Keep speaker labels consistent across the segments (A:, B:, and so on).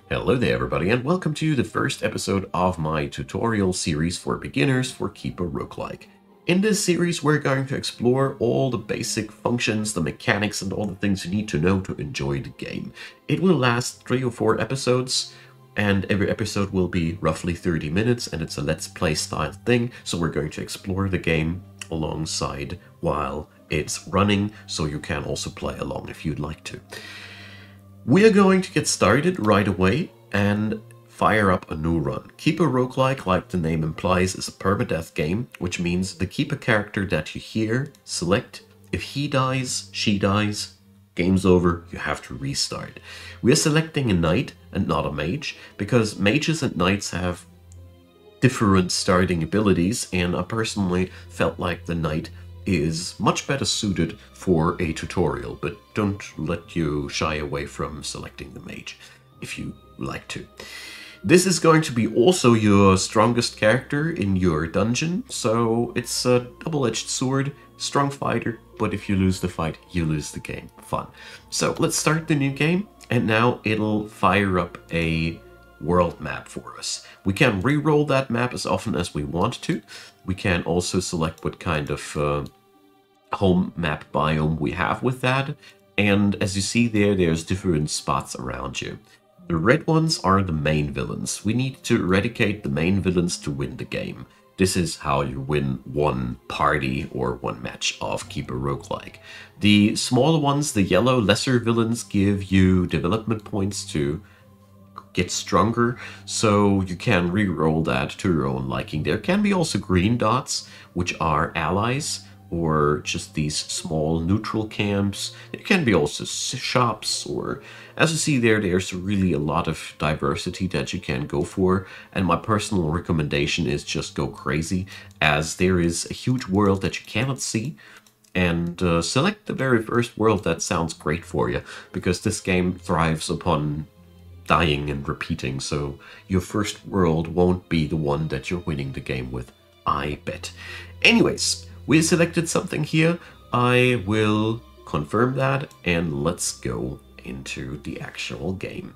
A: Hello there everybody, and welcome to the first episode of my tutorial series for beginners for Keeper Roguelike. In this series we're going to explore all the basic functions, the mechanics, and all the things you need to know to enjoy the game. It will last 3 or 4 episodes, and every episode will be roughly 30 minutes, and it's a let's play style thing, so we're going to explore the game alongside while it's running, so you can also play along if you'd like to. We are going to get started right away and fire up a new run. Keeper Roguelike, like the name implies, is a permadeath game, which means the keeper character that you here select, if he dies, she dies, game's over, you have to restart. We are selecting a knight and not a mage, because mages and knights have different starting abilities, and I personally felt like the knight is much better suited for a tutorial, but don't let you shy away from selecting the mage if you like to. This is going to be also your strongest character in your dungeon, so it's a double-edged sword, strong fighter, but if you lose the fight, you lose the game. Fun. So let's start the new game, and now it'll fire up a world map for us. We can re-roll that map as often as we want to. We can also select what kind of home map biome we have with that, and as you see there's different spots around you. The red ones are the main villains. We need to eradicate the main villains to win the game. This is how you win one party or one match of Keeper Roguelike. The smaller ones, the yellow lesser villains, give you development points to get stronger, so you can re-roll that to your own liking. There can be also green dots, which are allies, or just these small neutral camps. There can be also shops, or as you see there's really a lot of diversity that you can go for, and my personal recommendation is just go crazy, as there is a huge world that you cannot see, and select the very first world that sounds great for you, because this game thrives upon dying and repeating, so your first world won't be the one that you're winning the game with, I bet. Anyways, we selected something here. I will confirm that, and let's go into the actual game.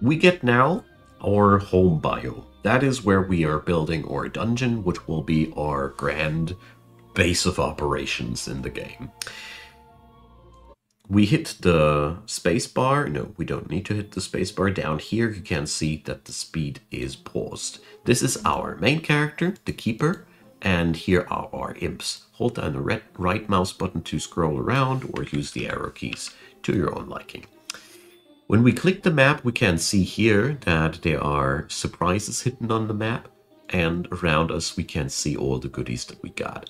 A: We get now our home bio. That is where we are building our dungeon, which will be our grand base of operations in the game. We hit the spacebar. No, we don't need to hit the spacebar. Down here you can see that the speed is paused. This is our main character, the keeper, and here are our imps. Hold down the right mouse button to scroll around, or use the arrow keys to your own liking. When we click the map, we can see here that there are surprises hidden on the map, and around us we can see all the goodies that we got.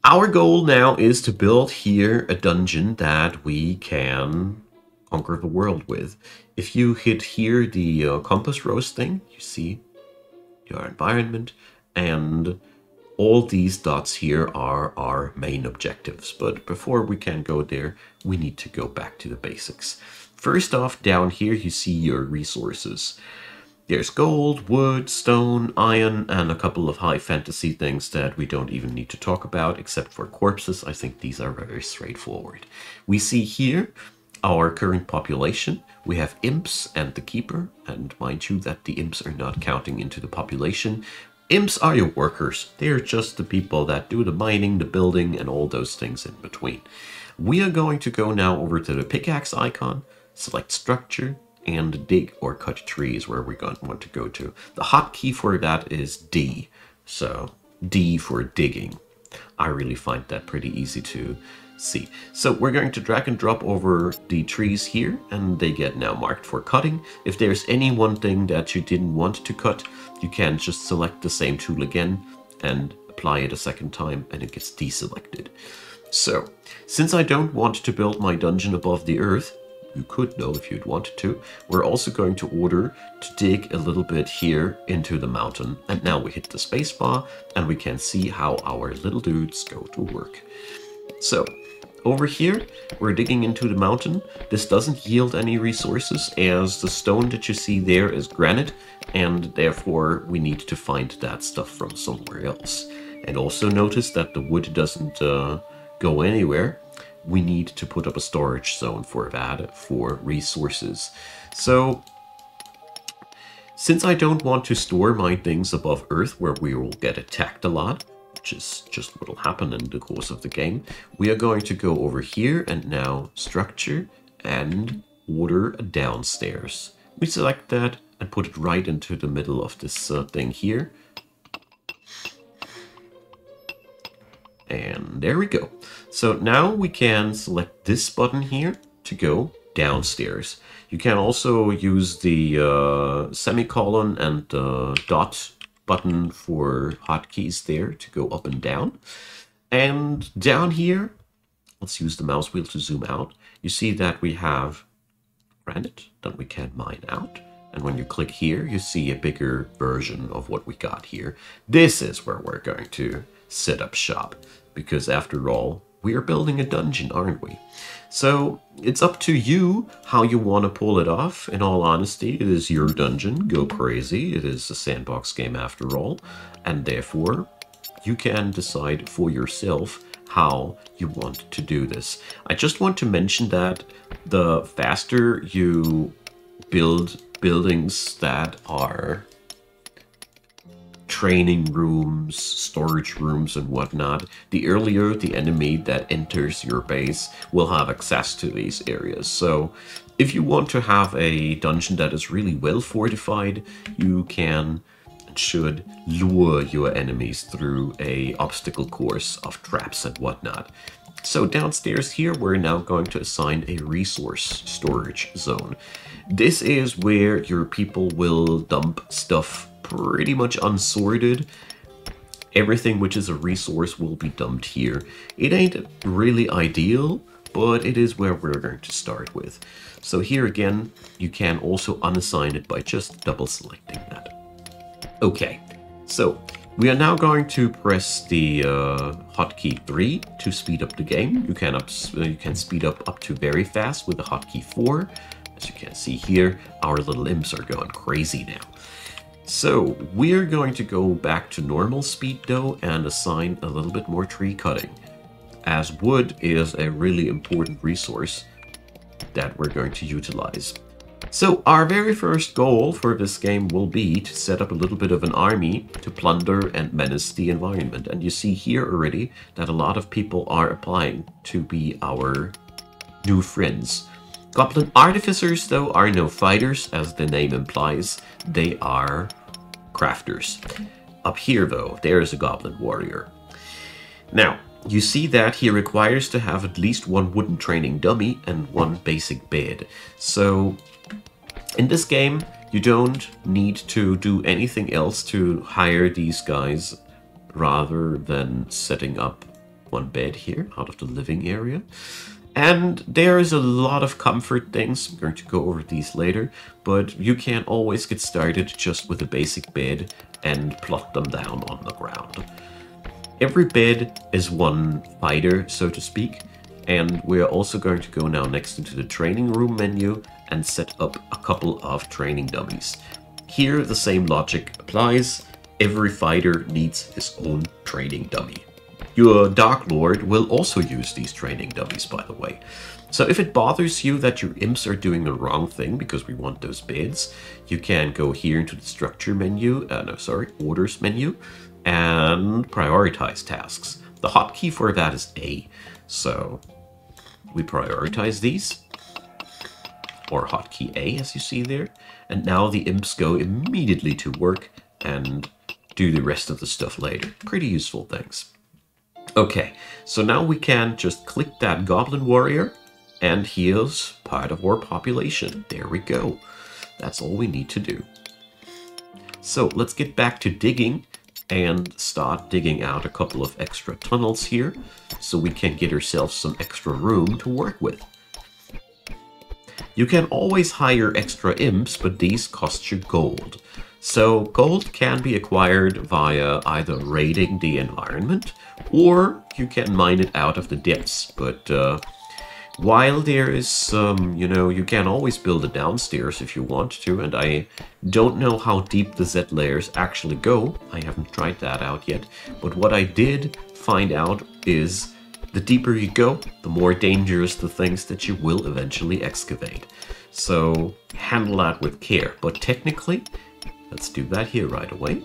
A: Our goal now is to build here a dungeon that we can conquer the world with. If you hit here the compass rose thing, you see your environment, and all these dots here are our main objectives. But before we can go there, we need to go back to the basics. First off, down here you see your resources. There's gold, wood, stone, iron, and a couple of high fantasy things that we don't even need to talk about, except for corpses. I think these are very straightforward. We see here our current population. We have imps and the keeper, and mind you that the imps are not counting into the population. Imps are your workers. They are just the people that do the mining, the building, and all those things in between. We are going to go now over to the pickaxe icon, select structure, and dig or cut trees where we're going to want to go to. The hotkey for that is D, so D for digging. I really find that pretty easy to see. So we're going to drag and drop over the trees here, and they get now marked for cutting. If there's any one thing that you didn't want to cut, you can just select the same tool again and apply it a second time, and it gets deselected. So, since I don't want to build my dungeon above the earth, you could though if you'd wanted to, we're also going to order to dig a little bit here into the mountain. And now we hit the spacebar, and we can see how our little dudes go to work. So, over here, we're digging into the mountain. This doesn't yield any resources, as the stone that you see there is granite, and therefore we need to find that stuff from somewhere else. And also notice that the wood doesn't go anywhere. we need to put up a storage zone for that, for resources. So, since I don't want to store my things above Earth where we will get attacked a lot, which is just what will happen in the course of the game, we are going to go over here and now structure and order downstairs. We select that and put it right into the middle of this thing here. And there we go. So now we can select this button here to go downstairs. You can also use the semicolon and dot button for hotkeys there to go up and down. And down here, let's use the mouse wheel to zoom out. You see that we have granite that we can mine out. And when you click here, you see a bigger version of what we got here. This is where we're going to set up shop, because after all, we are building a dungeon, aren't we? So it's up to you how you want to pull it off. In all honesty, it is your dungeon. Go crazy. It is a sandbox game after all. And therefore, you can decide for yourself how you want to do this. I just want to mention that the faster you build buildings that are training rooms, storage rooms, and whatnot, the earlier the enemy that enters your base will have access to these areas. So if you want to have a dungeon that is really well fortified, you can and should lure your enemies through a obstacle course of traps and whatnot. So downstairs here, we're now going to assign a resource storage zone. This is where your people will dump stuff pretty much unsorted. Everything which is a resource will be dumped here. It ain't really ideal, but it is where we're going to start with. So here again, you can also unassign it by just double selecting that. Okay, so we are now going to press the hotkey 3 to speed up the game. You can speed up to very fast with the hotkey 4. As you can see here, our little imps are going crazy now. So we're going to go back to normal speed though and assign a little bit more tree cutting, as wood is a really important resource that we're going to utilize. So our very first goal for this game will be to set up a little bit of an army to plunder and menace the environment. And you see here already that a lot of people are applying to be our new friends. Goblin artificers, though, are no fighters, as the name implies. They are crafters. Up here, though, there is a goblin warrior. Now, you see that he requires to have at least one wooden training dummy and one basic bed. So, in this game, you don't need to do anything else to hire these guys rather than setting up one bed here out of the living area. And there is a lot of comfort things. I'm going to go over these later, but you can always get started just with a basic bed and plot them down on the ground. Every bed is one fighter, so to speak, and we're also going to go now next into the training room menu and set up a couple of training dummies. Here the same logic applies. Every fighter needs his own training dummy. Your Dark Lord will also use these training dummies, by the way. So if it bothers you that your imps are doing the wrong thing because we want those beds, you can go here into the structure menu, orders menu, and prioritize tasks. The hotkey for that is A. So we prioritize these, or hotkey A as you see there, and now the imps go immediately to work and do the rest of the stuff later. Pretty useful things. Okay, so now we can just click that Goblin Warrior, and he is part of our population. There we go. That's all we need to do. So let's get back to digging and start digging out a couple of extra tunnels here, so we can get ourselves some extra room to work with. You can always hire extra imps, but these cost you gold. So gold can be acquired via either raiding the environment, or you can mine it out of the depths. But while there is, you can always build it downstairs if you want to, and I don't know how deep the Z layers actually go. I haven't tried that out yet. But what I did find out is The deeper you go, the more dangerous the things that you will eventually excavate. So handle that with care. But technically, let's do that here right away.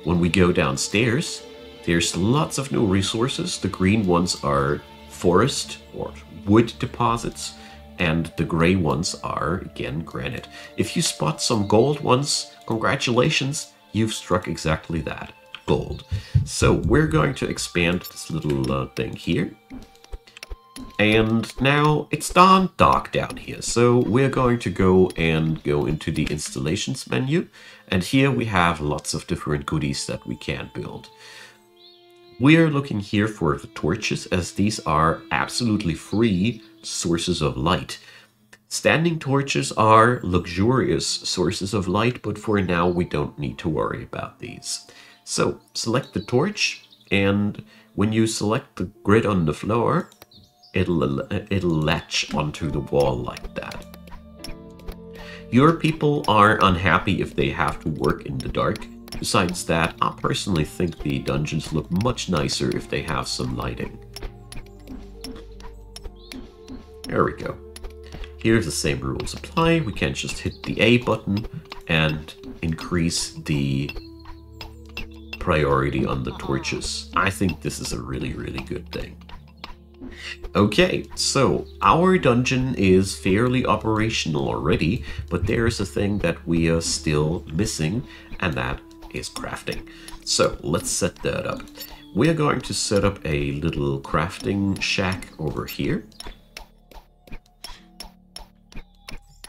A: When we go downstairs, there's lots of new resources. The green ones are forest or wood deposits, and the gray ones are, again, granite. If you spot some gold ones, congratulations, you've struck exactly that, gold. So we're going to expand this little thing here. And now it's dark down here, so we're going to go into the installations menu, and here we have lots of different goodies that we can build. We're looking here for the torches, as these are absolutely free sources of light. Standing torches are luxurious sources of light, but for now we don't need to worry about these. So select the torch, and when you select the grid on the floor, it'll latch onto the wall like that. Your people are unhappy if they have to work in the dark. Besides that, I personally think the dungeons look much nicer if they have some lighting. There we go. Here's the same rules apply. We can just hit the A button and increase the priority on the torches. I think this is a really, really good thing. Okay, so our dungeon is fairly operational already, but there's a thing that we are still missing, and that is crafting. So let's set that up. We're going to set up a little crafting shack over here.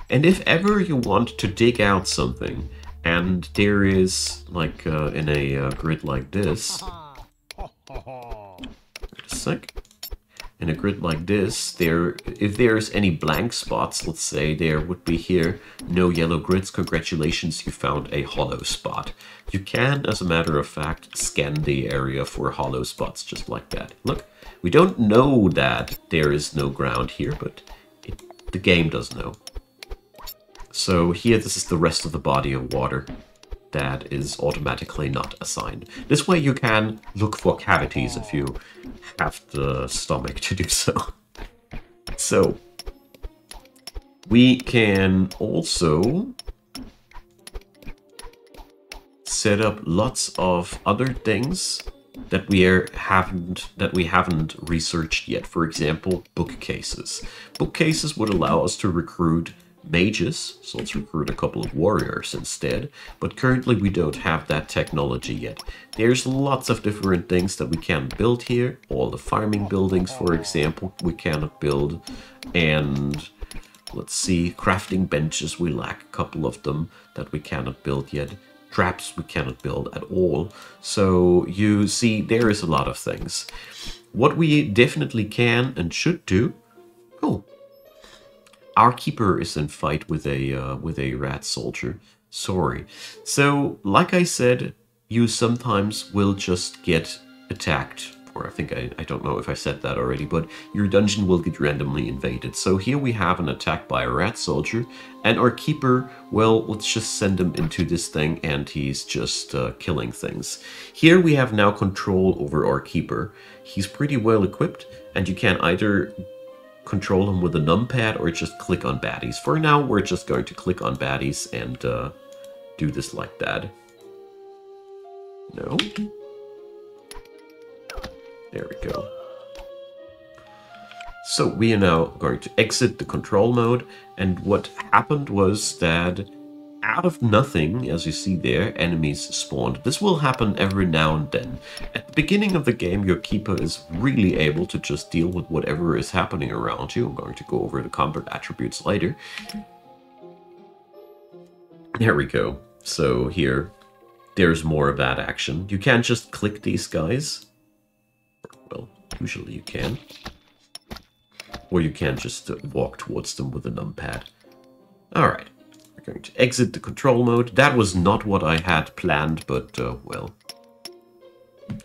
A: And if ever you want to dig out something, and there is, like in a grid like this, wait a sec. In a grid like this, if there's any blank spots, let's say there would be here, no yellow grids, congratulations, you found a hollow spot. You can, as a matter of fact, scan the area for hollow spots just like that. Look, we don't know that there is no ground here, but the game does know. So here, this is the rest of the body of water that is automatically not assigned. This way you can look for cavities if you have the stomach to do so. So we can also set up lots of other things that we haven't researched yet. For example, bookcases. Bookcases would allow us to recruit mages, so let's recruit a couple of warriors instead, but currently we don't have that technology yet. There's lots of different things that we can build here. All the farming buildings, for example, we cannot build, and let's see, crafting benches, we lack a couple of them that we cannot build yet. Traps we cannot build at all. So you see, there is a lot of things. What we definitely can and should do, our keeper is in fight with a rat soldier. Sorry. So, like I said, you sometimes will just get attacked. Or I think I don't know if I said that already, but your dungeon will get randomly invaded. So here we have an attack by a rat soldier, and our keeper, well, let's just send him into this thing, and he's just killing things. Here we have now control over our keeper. He's pretty well equipped, and you can either control him with a numpad or just click on baddies. For now, we're just going to click on baddies and do this like that. No. There we go. So we are now going to exit the control mode, and what happened was that out of nothing, as you see there, enemies spawned. This will happen every now and then. At the beginning of the game, your keeper is really able to just deal with whatever is happening around you. I'm going to go over the combat attributes later. There we go. So here, there's more of that action. You can't just click these guys. Well, usually you can. Or you can just walk towards them with a numpad. Alright. Going to exit the control mode. That was not what I had planned, but, well,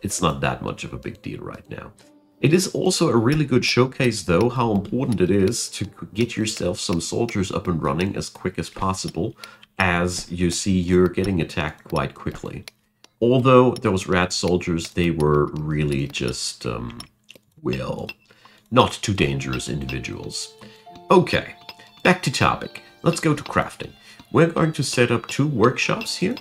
A: it's not that much of a big deal right now. It is also a really good showcase, though, how important it is to get yourself some soldiers up and running as quick as possible, as you see you're getting attacked quite quickly. Although those rat soldiers, they were really just Well, not too dangerous individuals. Okay, back to topic. Let's go to crafting. We're going to set up 2 workshops here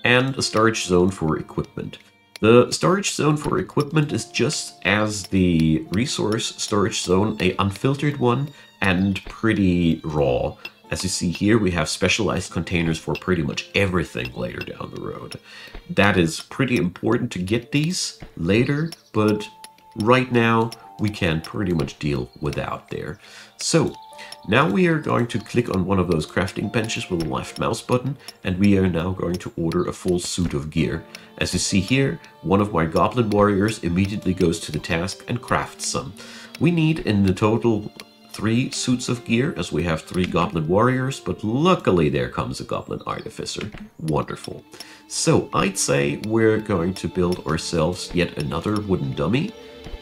A: and a storage zone for equipment. The storage zone for equipment is just as the resource storage zone, a unfiltered one and pretty raw. As you see here, we have specialized containers for pretty much everything later down the road. That is pretty important to get these later, but right now we can pretty much deal without there. So now we are going to click on one of those crafting benches with the left mouse button, and we are now going to order a full suit of gear. As you see here, one of my goblin warriors immediately goes to the task and crafts some. We need in the total 3 suits of gear, as we have 3 goblin warriors, but luckily there comes a goblin artificer. Wonderful. So I'd say we're going to build ourselves yet another wooden dummy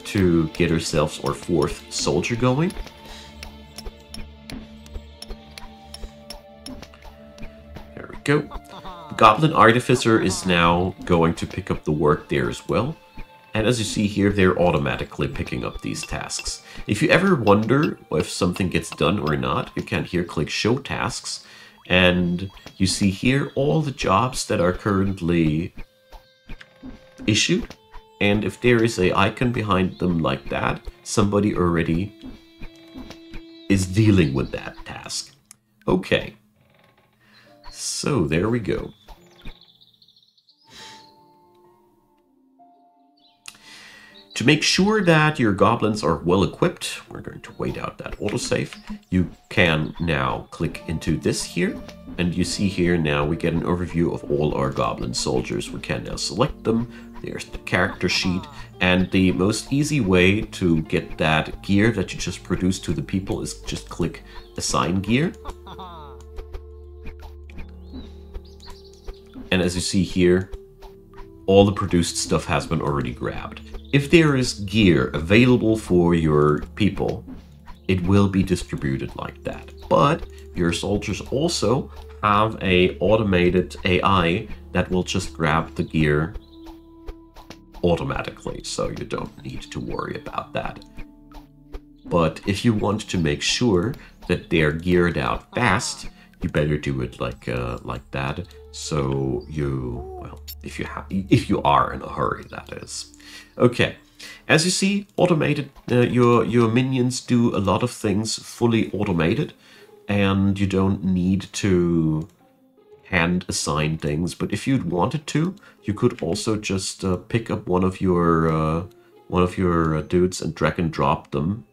A: to get ourselves our 4th soldier going. There we go. The goblin artificer is now going to pick up the work there as well. And as you see here, they're automatically picking up these tasks. If you ever wonder if something gets done or not, you can here click Show Tasks. And you see here all the jobs that are currently issued. And if there is an icon behind them like that, somebody already is dealing with that task. Okay. So there we go. To make sure that your goblins are well equipped, we're going to wait out that autosave. You can now click into this here, and you see here now we get an overview of all our goblin soldiers. We can now select them. There's the character sheet, and the most easy way to get that gear that you just produced to the people is just click Assign Gear. And as you see here, all the produced stuff has been already grabbed. If there is gear available for your people, it will be distributed like that. But your soldiers also have a automated AI that will just grab the gear automatically, so you don't need to worry about that. But if you want to make sure that they're geared out fast, you better do it like that. So you, well, if you are in a hurry, that is. Okay, as you see, automated, your minions do a lot of things fully automated, and you don't need to hand assign things. But if you'd wanted to, you could also just pick up one of your dudes and drag and drop them.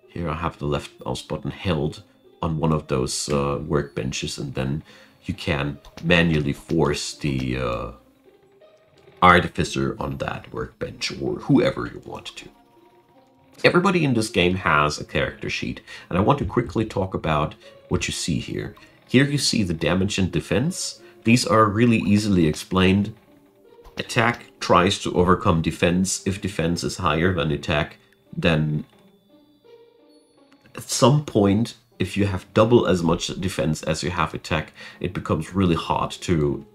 A: Here I have the left mouse button held on one of those workbenches, and then you can manually force the artificer on that workbench, or whoever you want to. Everybody in this game has a character sheet, and I want to quickly talk about what you see here. Here you see the damage and defense. These are really easily explained. Attack tries to overcome defense. If defense is higher than attack, then at some point, if you have double as much defense as you have attack, it becomes really hard to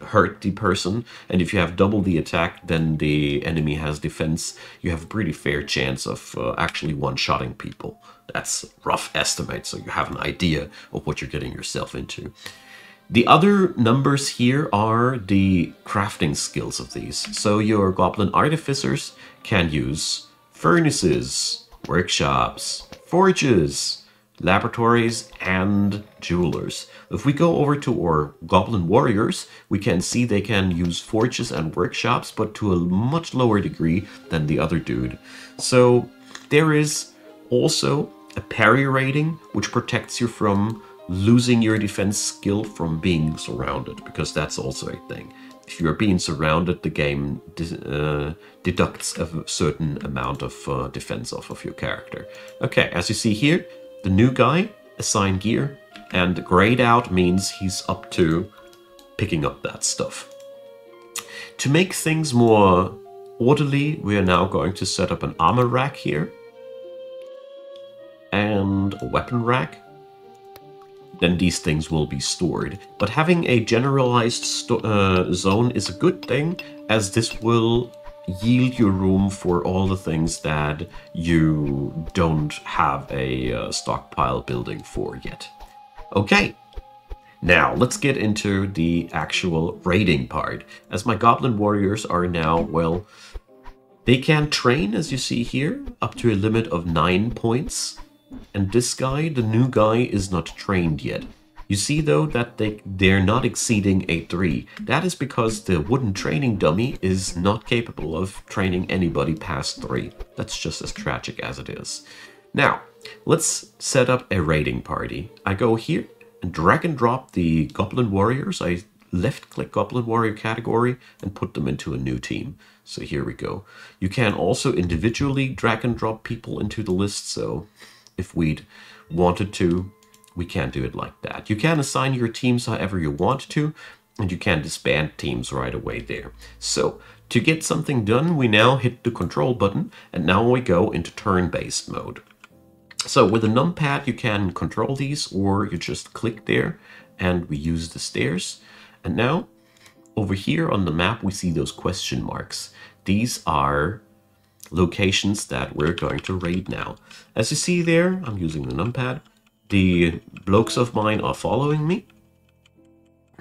A: hurt the person. And if you have double the attack, then the enemy has defense. You have a pretty fair chance of actually one-shotting people. That's a rough estimate, so you have an idea of what you're getting yourself into. The other numbers here are the crafting skills of these. So your goblin artificers can use furnaces, workshops, forges, laboratories, and jewelers. If we go over to our goblin warriors, we can see they can use forges and workshops, but to a much lower degree than the other dude. So there is also a parry rating, which protects you from losing your defense skill from being surrounded, because that's also a thing. If you're being surrounded, the game deducts a certain amount of defense off of your character. Okay, as you see here, the new guy, assign gear, and grayed out means he's up to picking up that stuff. To make things more orderly, we are now going to set up an armor rack here, and a weapon rack. Then these things will be stored. But having a generalized zone is a good thing, as this will yield you room for all the things that you don't have a stockpile building for yet. Okay, now let's get into the actual raiding part. As my goblin warriors are now, well, they can train, as you see here, up to a limit of 9 points. And this guy, the new guy, is not trained yet. You see, though, that they're not exceeding a 3. That is because the wooden training dummy is not capable of training anybody past 3. That's just as tragic as it is. Now, let's set up a raiding party. I go here and drag and drop the Goblin Warriors. I left-click Goblin Warrior category and put them into a new team. So here we go. You can also individually drag and drop people into the list, so if we'd wanted to, we can do it like that. You can assign your teams however you want to, and you can disband teams right away there. So, to get something done, we now hit the control button, and now we go into turn-based mode. So, with a numpad, you can control these, or you just click there, and we use the stairs. And now, over here on the map, we see those question marks. These are locations that we're going to raid now. As you see there, I'm using the numpad. The blokes of mine are following me.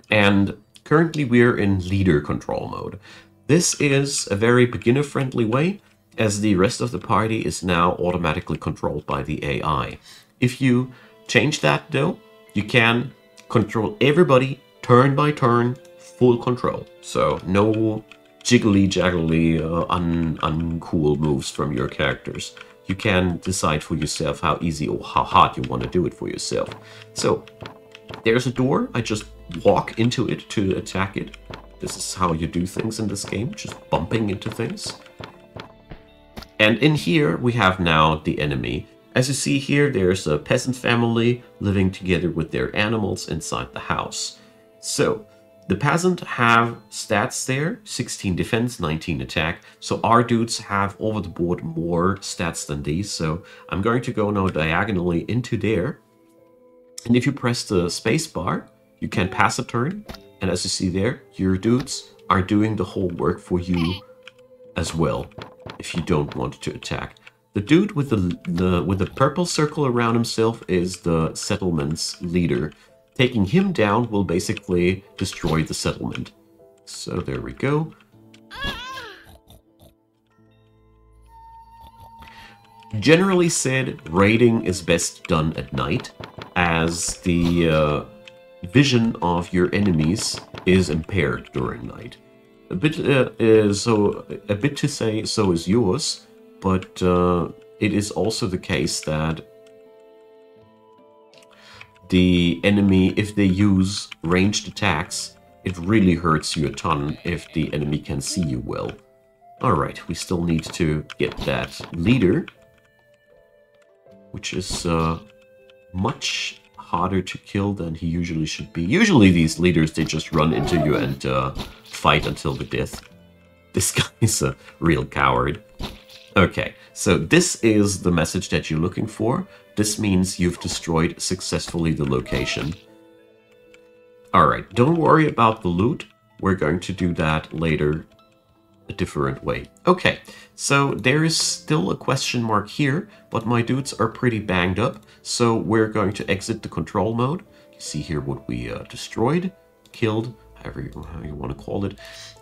A: And currently we're in leader control mode. This is a very beginner-friendly way, as the rest of the party is now automatically controlled by the AI. If you change that though, you can control everybody turn by turn, full control. So no jiggly-jaggly, uncool moves from your characters. You can decide for yourself how easy or how hard you want to do it for yourself. So, there's a door. I just walk into it to attack it. This is how you do things in this game, just bumping into things. And in here, we have now the enemy. As you see here, there's a peasant family living together with their animals inside the house. So, the peasant have stats there, 16 defense, 19 attack. So our dudes have over the board more stats than these. So I'm going to go now diagonally into there. And if you press the space bar, you can pass a turn. And as you see there, your dudes are doing the whole work for you as well, if you don't want to attack. The dude with the purple circle around himself is the settlement's leader. Taking him down will basically destroy the settlement. So there we go. Generally said, raiding is best done at night, as the vision of your enemies is impaired during night. A bit to say so is yours, but it is also the case that the enemy, if they use ranged attacks, it really hurts you a ton if the enemy can see you well. Alright, we still need to get that leader, which is much harder to kill than he usually should be. Usually these leaders, they just run into you and fight until the death. This guy is a real coward. Okay, so this is the message that you're looking for. This means you've destroyed successfully the location. Alright, don't worry about the loot. We're going to do that later a different way. Okay, so there is still a question mark here, but my dudes are pretty banged up, so we're going to exit the control mode. You see here what we destroyed, killed, however you want to call it,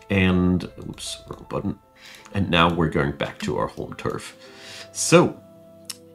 A: and, oops, wrong button. And now we're going back to our home turf. So,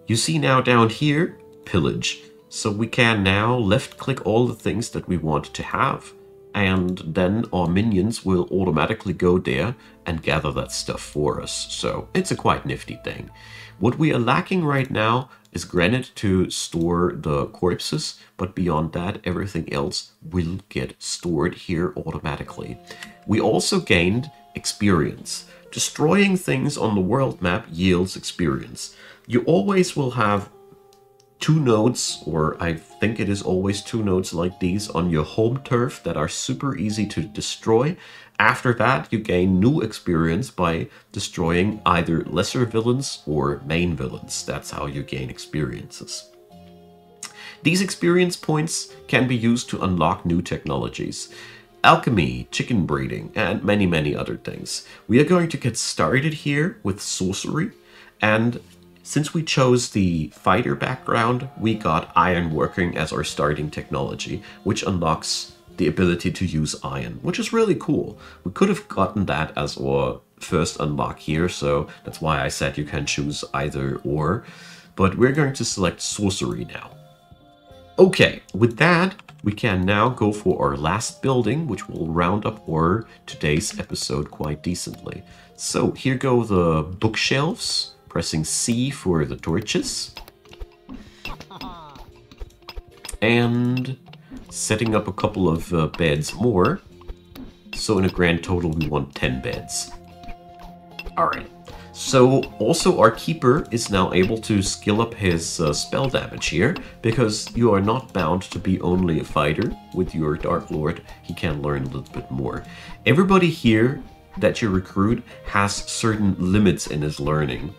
A: you see now down here, pillage. So we can now left-click all the things that we want to have, and then our minions will automatically go there and gather that stuff for us. So it's a quite nifty thing. What we are lacking right now is granite to store the corpses, but beyond that, everything else will get stored here automatically. We also gained experience. Destroying things on the world map yields experience. You always will have 2 nodes, or I think it is always 2 nodes like these on your home turf that are super easy to destroy. After that, you gain new experience by destroying either lesser villains or main villains. That's how you gain experiences. These experience points can be used to unlock new technologies. alchemy, chicken breeding, and many, many other things. We are going to get started here with sorcery, and since we chose the fighter background, we got iron working as our starting technology, which unlocks the ability to use iron, which is really cool. We could have gotten that as our first unlock here, so that's why I said you can choose either or, but we're going to select sorcery now. Okay, with that, we can now go for our last building, which will round up our today's episode quite decently. So here go the bookshelves, pressing C for the torches, and setting up a couple of beds more. So in a grand total, we want 10 beds. Alright, so also our keeper is now able to skill up his spell damage here, because you are not bound to be only a fighter. With your Dark Lord, he can learn a little bit more. Everybody here that you recruit has certain limits in his learning.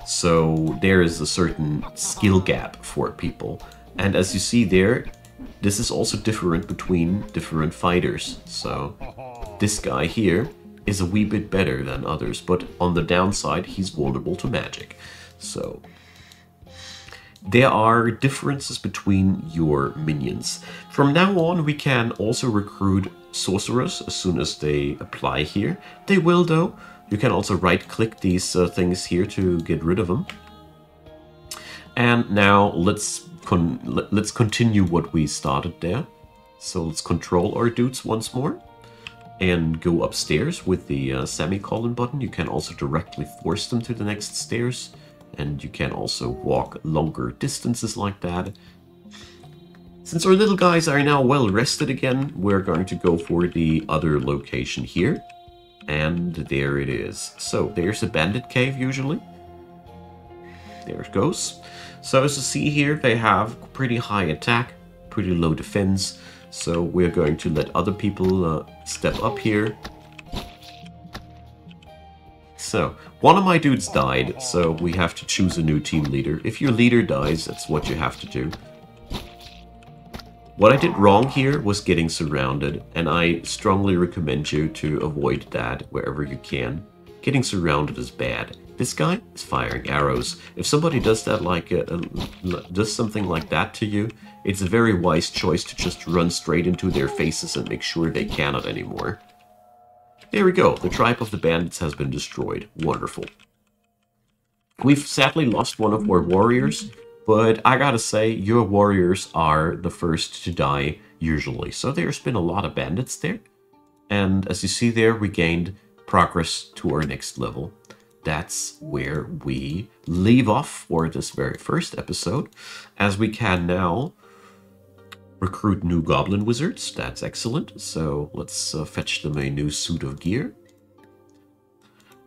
A: So there is a certain skill gap for people. And as you see there, this is also different between different fighters. So this guy here is a wee bit better than others, but on the downside, he's vulnerable to magic. So there are differences between your minions. From now on, we can also recruit sorcerers as soon as they apply here. They will, though. You can also right-click these things here to get rid of them. And now let's continue what we started there. So let's control our dudes once more and go upstairs with the semicolon button. You can also directly force them to the next stairs, and you can also walk longer distances like that. Since our little guys are now well rested again, we're going to go for the other location here. And there it is. So there's a bandit cave usually. There it goes. So as you see here, they have pretty high attack, pretty low defense. So we're going to let other people step up here. So one of my dudes died, so we have to choose a new team leader. If your leader dies, that's what you have to do. What I did wrong here was getting surrounded, and I strongly recommend you to avoid that wherever you can. Getting surrounded is bad. This guy is firing arrows. If somebody does that, does something like that to you, it's a very wise choice to just run straight into their faces and make sure they cannot anymore. There we go. The tribe of the bandits has been destroyed. Wonderful. We've sadly lost one of our warriors, but I gotta say, your warriors are the first to die usually. So there's been a lot of bandits there. And as you see there, we gained progress to our next level. That's where we leave off for this very first episode, as we can now recruit new goblin wizards. That's excellent. So let's fetch them a new suit of gear.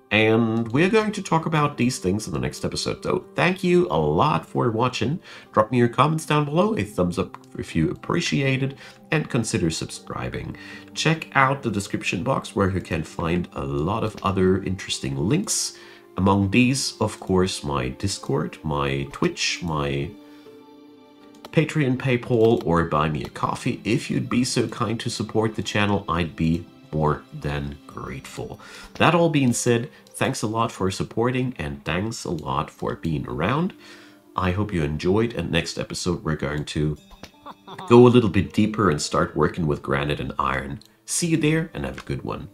A: And we're going to talk about these things in the next episode, though. Thank you a lot for watching. Drop me your comments down below, a thumbs up if you appreciate it, and consider subscribing. Check out the description box where you can find a lot of other interesting links. Among these, of course, my Discord, my Twitch, my Patreon, PayPal, or Buy Me a Coffee. If you'd be so kind to support the channel, I'd be more than grateful. That all being said, thanks a lot for supporting, and thanks a lot for being around. I hope you enjoyed, and next episode we're going to go a little bit deeper and start working with granite and iron. See you there, and have a good one.